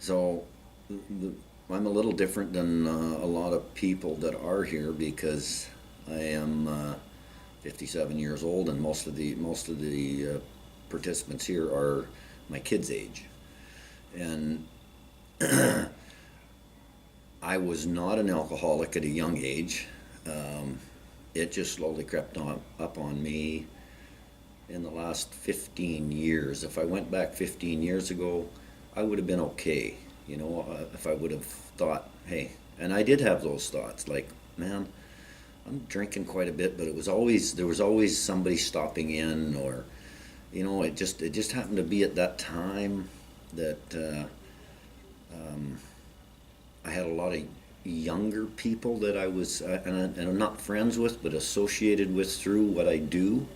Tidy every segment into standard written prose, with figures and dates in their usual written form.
So the, I'm a little different than a lot of people that are here because I am 57 years old, and most of the participants here are my kids' age, and I was not an alcoholic at a young age. Um, it just slowly crept up on me in the last 15 years. If I went back 15 years ago, I would have been okay. If I would have thought, hey, and I did have those thoughts like, man, I'm drinking quite a bit, but there was always somebody stopping in, or it just happened to be at that time that I had a lot of younger people that I was and I'm not friends with, but associated with through what I do,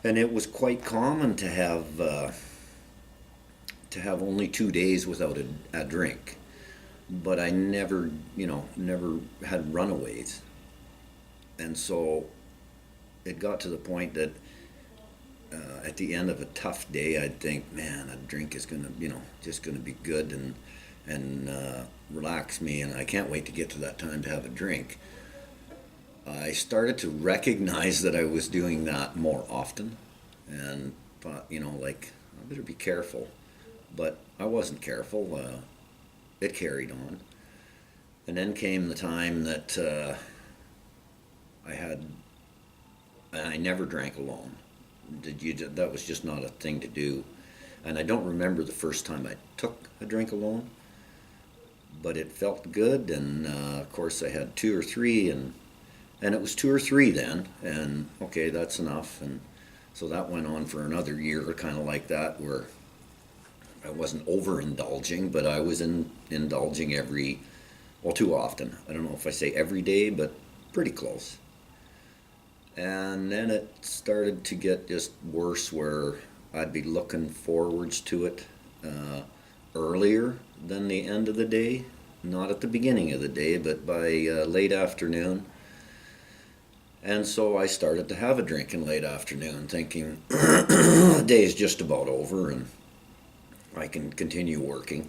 and it was quite common to have only 2 days without a drink. But I never had runaways, and so it got to the point that at the end of a tough day, I'd think, man, a drink is gonna, just gonna be good and relax me, and I can't wait to get to that time to have a drink. I started to recognize that I was doing that more often, and thought, like, I better be careful. But I wasn't careful. It carried on, and then came the time that I had, and I never drank alone. That was just not a thing to do, and I don't remember the first time I took a drink alone, but it felt good, and of course I had two or three, and it was two or three then, and okay, that's enough, and so that went on for another year, kind of like that, where I wasn't overindulging, but I was indulging too often. I don't know if I say every day, but pretty close. And then it started to get just worse, where I'd be looking forwards to it uh, earlier than the end of the day. Not at the beginning of the day, but by late afternoon. And so I started to have a drink in late afternoon, thinking the day is just about over and I can continue working.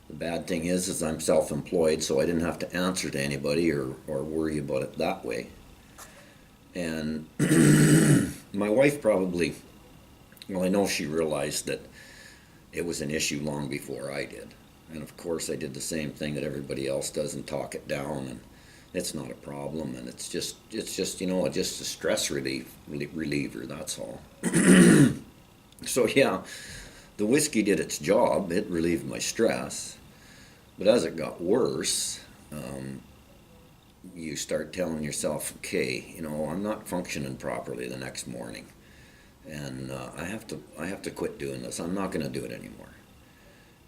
The bad thing is I'm self-employed, so I didn't have to answer to anybody or worry about it that way. And my wife probably, well, I know she realized that it was an issue long before I did. And of course, I did the same thing that everybody else does and talk it down. And it's not a problem. And it's just a stress reliever. That's all. So yeah, the whiskey did its job. It relieved my stress. But as it got worse, you start telling yourself, okay, I'm not functioning properly the next morning, and I have to quit doing this. I'm not going to do it anymore.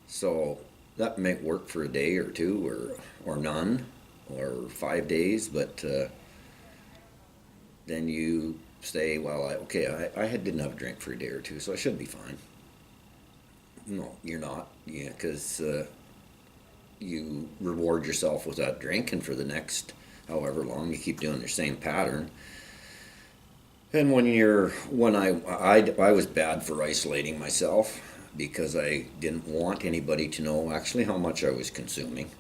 So that may work for a day or two, or none, or 5 days, but then you say, well, I didn't have a drink for a day or two, so I should be fine. No, you're not, yeah, because you reward yourself with that drink, and for the next however long you keep doing the same pattern. And when I was bad for isolating myself, because I didn't want anybody to know actually how much I was consuming.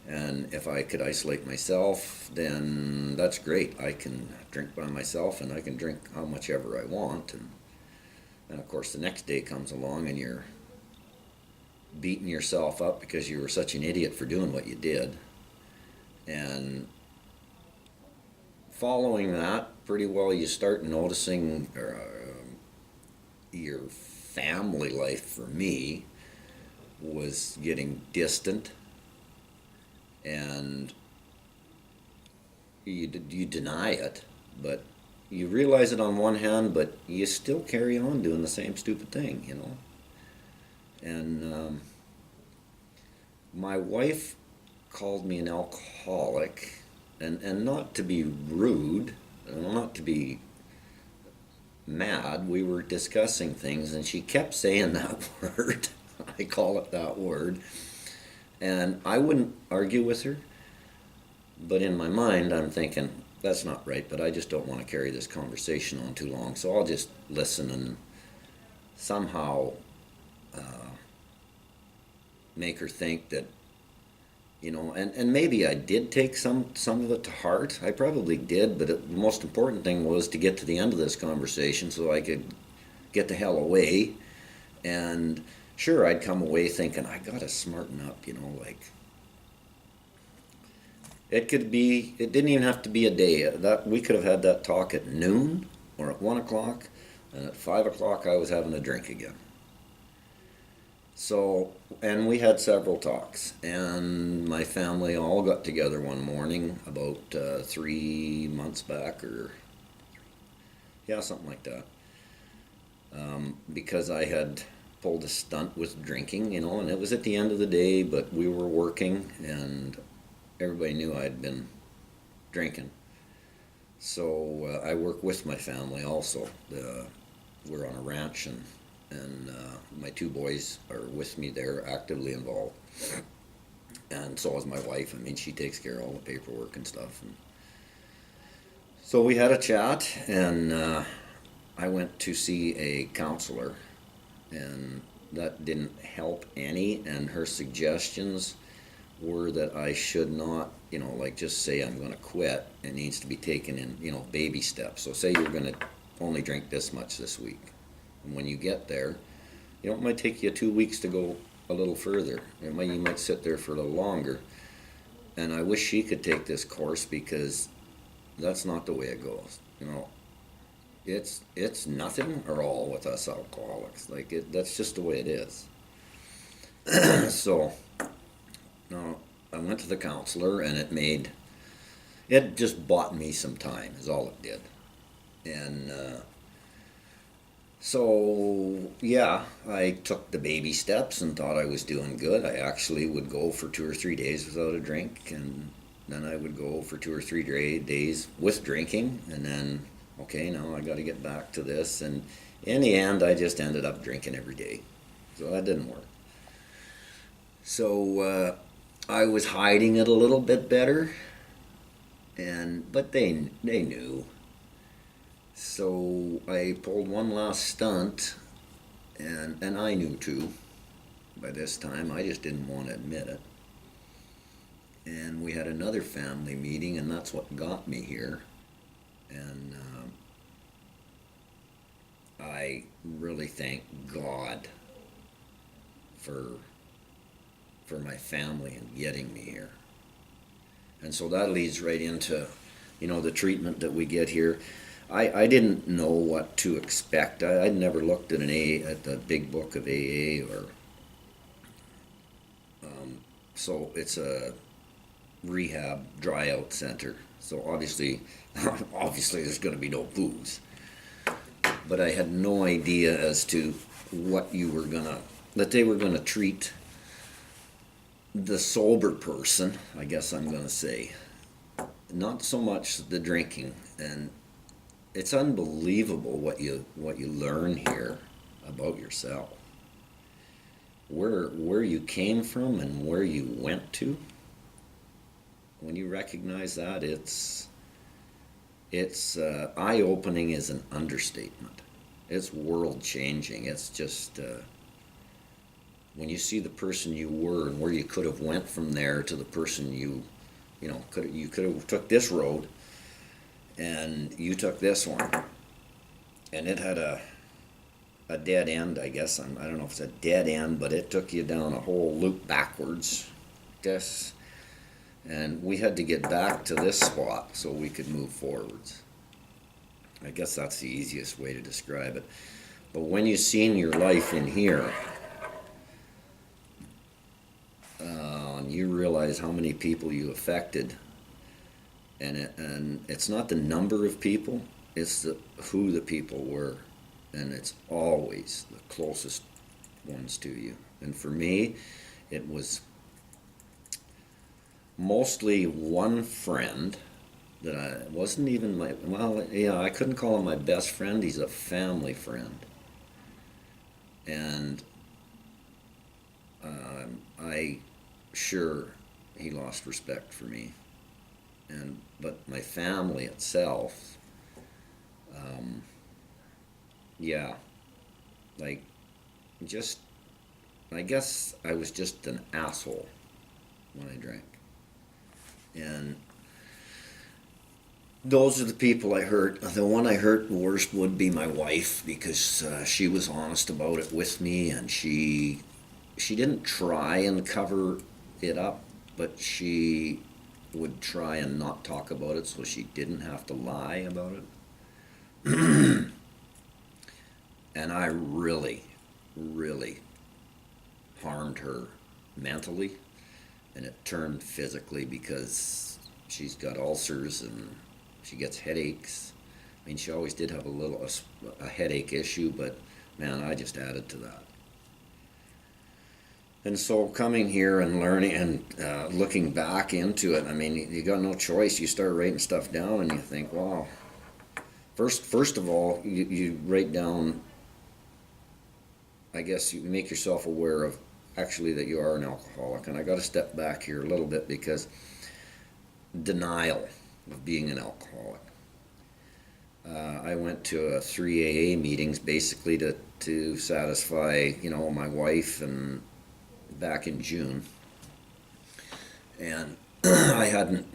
And if I could isolate myself, then that's great. I can drink by myself, and I can drink how much ever I want. And of course, the next day comes along, and you're beating yourself up because you were such an idiot for doing what you did. And following that, pretty well, you start noticing your family life, for me, was getting distant, and you deny it, but you realize it on one hand, but you still carry on doing the same stupid thing. And my wife called me an alcoholic, and not to be rude, not to be mad. We were discussing things, and she kept saying that word. I call it that word. And I wouldn't argue with her, but in my mind, I'm thinking, that's not right, but I just don't want to carry this conversation on too long, so I'll just listen, and somehow make her think that, and maybe I did take some of it to heart. I probably did, but the most important thing was to get to the end of this conversation so I could get the hell away. And sure, I'd come away thinking, I gotta smarten up, like it didn't even have to be a day. That we could have had that talk at noon or at 1 o'clock, and at 5 o'clock I was having a drink again. So, and we had several talks, and my family all got together one morning about 3 months back, or yeah, something like that, because I had pulled a stunt with drinking, and it was at the end of the day, but we were working, and everybody knew I'd been drinking. So I work with my family also. We're on a ranch, and my two boys are with me there, actively involved. And so is my wife. I mean, she takes care of all the paperwork and stuff. And so we had a chat, and I went to see a counselor, and that didn't help any. And her suggestions were that I should not, like just say I'm going to quit. It needs to be taken in, baby steps. So say you're going to only drink this much this week. And when you get there, it might take you 2 weeks to go a little further. You might sit there for a little longer. And I wish she could take this course, because that's not the way it goes. It's nothing or all with us alcoholics. That's just the way it is. So, no, I went to the counselor, and it just bought me some time, is all it did. And so, yeah, I took the baby steps and thought I was doing good. I actually would go for 2 or 3 days without a drink, and then I would go for 2 or 3 days with drinking, and then, okay, now I got to get back to this. And in the end, I just ended up drinking every day. So that didn't work. So I was hiding it a little bit better, but they knew. So I pulled one last stunt, and I knew too by this time. I just didn't want to admit it. And we had another family meeting, and that's what got me here. And I really thank God for my family and getting me here. And so that leads right into, the treatment that we get here. I didn't know what to expect. I'd never looked at the big book of AA, or so it's a rehab dry out center. So obviously there's going to be no booze. But I had no idea as to what that they were gonna treat the sober person, I guess I'm gonna say. Not so much the drinking. And it's unbelievable what you learn here about yourself, where you came from and where you went to. When you recognize that, it's eye-opening is an understatement. It's world-changing. It's just when you see the person you were and where you could have went from there to the person you could have took this road, and you took this one, and it had a dead end, I guess. I don't know if it's a dead end, but it took you down a whole loop backwards, and we had to get back to this spot so we could move forwards. I guess that's the easiest way to describe it. But when you've seen your life in here, and you realize how many people you affected, and it's not the number of people, it's who the people were, and it's always the closest ones to you. And for me, it was mostly one friend that I wasn't even I couldn't call him my best friend. He's a family friend. And he lost respect for me. But my family itself, just I guess I was just an asshole when I drank. And those are the people I hurt. The one I hurt worst would be my wife, because she was honest about it with me, and she didn't try and cover it up, but she would try and not talk about it so she didn't have to lie about it. And I really, really harmed her mentally, and it turned physically because she's got ulcers and she gets headaches. I mean, she always did have a headache issue, but man, I just added to that. And so coming here and learning and looking back into it, I mean, you got no choice. You start writing stuff down and you think, wow. First of all, you write down, I guess you make yourself aware of actually that you are an alcoholic. And I got to step back here a little bit, because denial of being an alcoholic. I went to 3 AA meetings basically to satisfy, my wife, and back in June. And I hadn't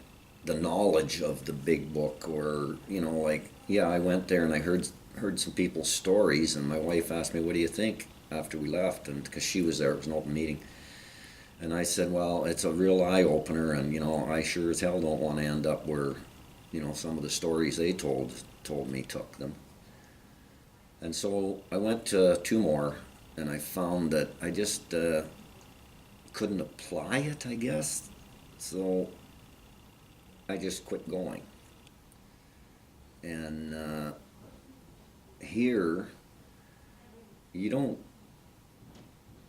the knowledge of the big book, or, I went there and I heard some people's stories, and my wife asked me, what do you think, after we left, and because she was there, it was an open meeting. And I said, well, it's a real eye-opener, and, I sure as hell don't want to end up where, some of the stories they told me took them. And so I went to 2 more, and I found that I just couldn't apply it, I guess. So I just quit going. And here,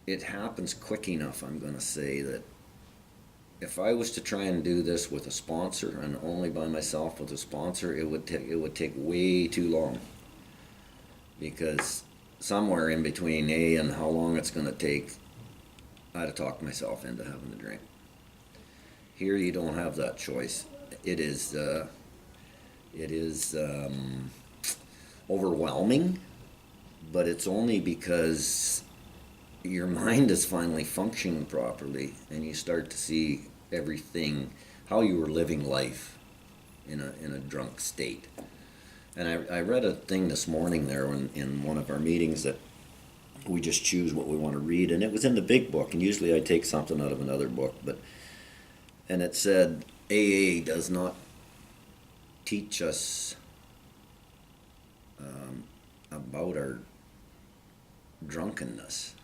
it happens quick enough, I'm going to say, that if I was to try and do this with a sponsor, and only by myself with a sponsor, it would take way too long. Because somewhere in between and how long it's going to take, I'd have talked myself into having a drink. Here you don't have that choice. It is overwhelming, but it's only because your mind is finally functioning properly, and you start to see everything, how you were living life in a drunk state. And I read a thing this morning there in one of our meetings, that we just choose what we want to read, and it was in the big book, and usually I take something out of another book, and it said AA does not teach us about our drunkenness.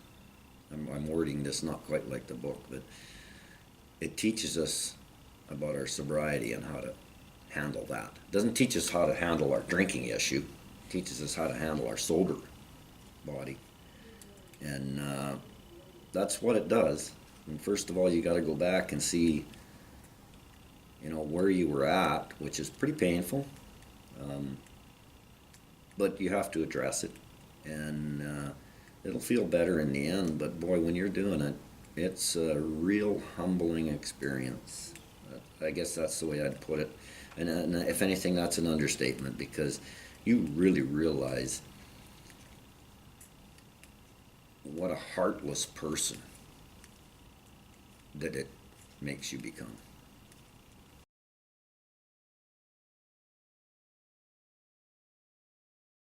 I'm wording this not quite like the book, but it teaches us about our sobriety and how to handle that. It doesn't teach us how to handle our drinking issue. It teaches us how to handle our sober body. And that's what it does. And first of all, you got to go back and see, where you were at, which is pretty painful. But you have to address it. And it'll feel better in the end, but boy, when you're doing it, it's a real humbling experience. I guess that's the way I'd put it. And if anything, that's an understatement, because you really realize what a heartless person that it makes you become.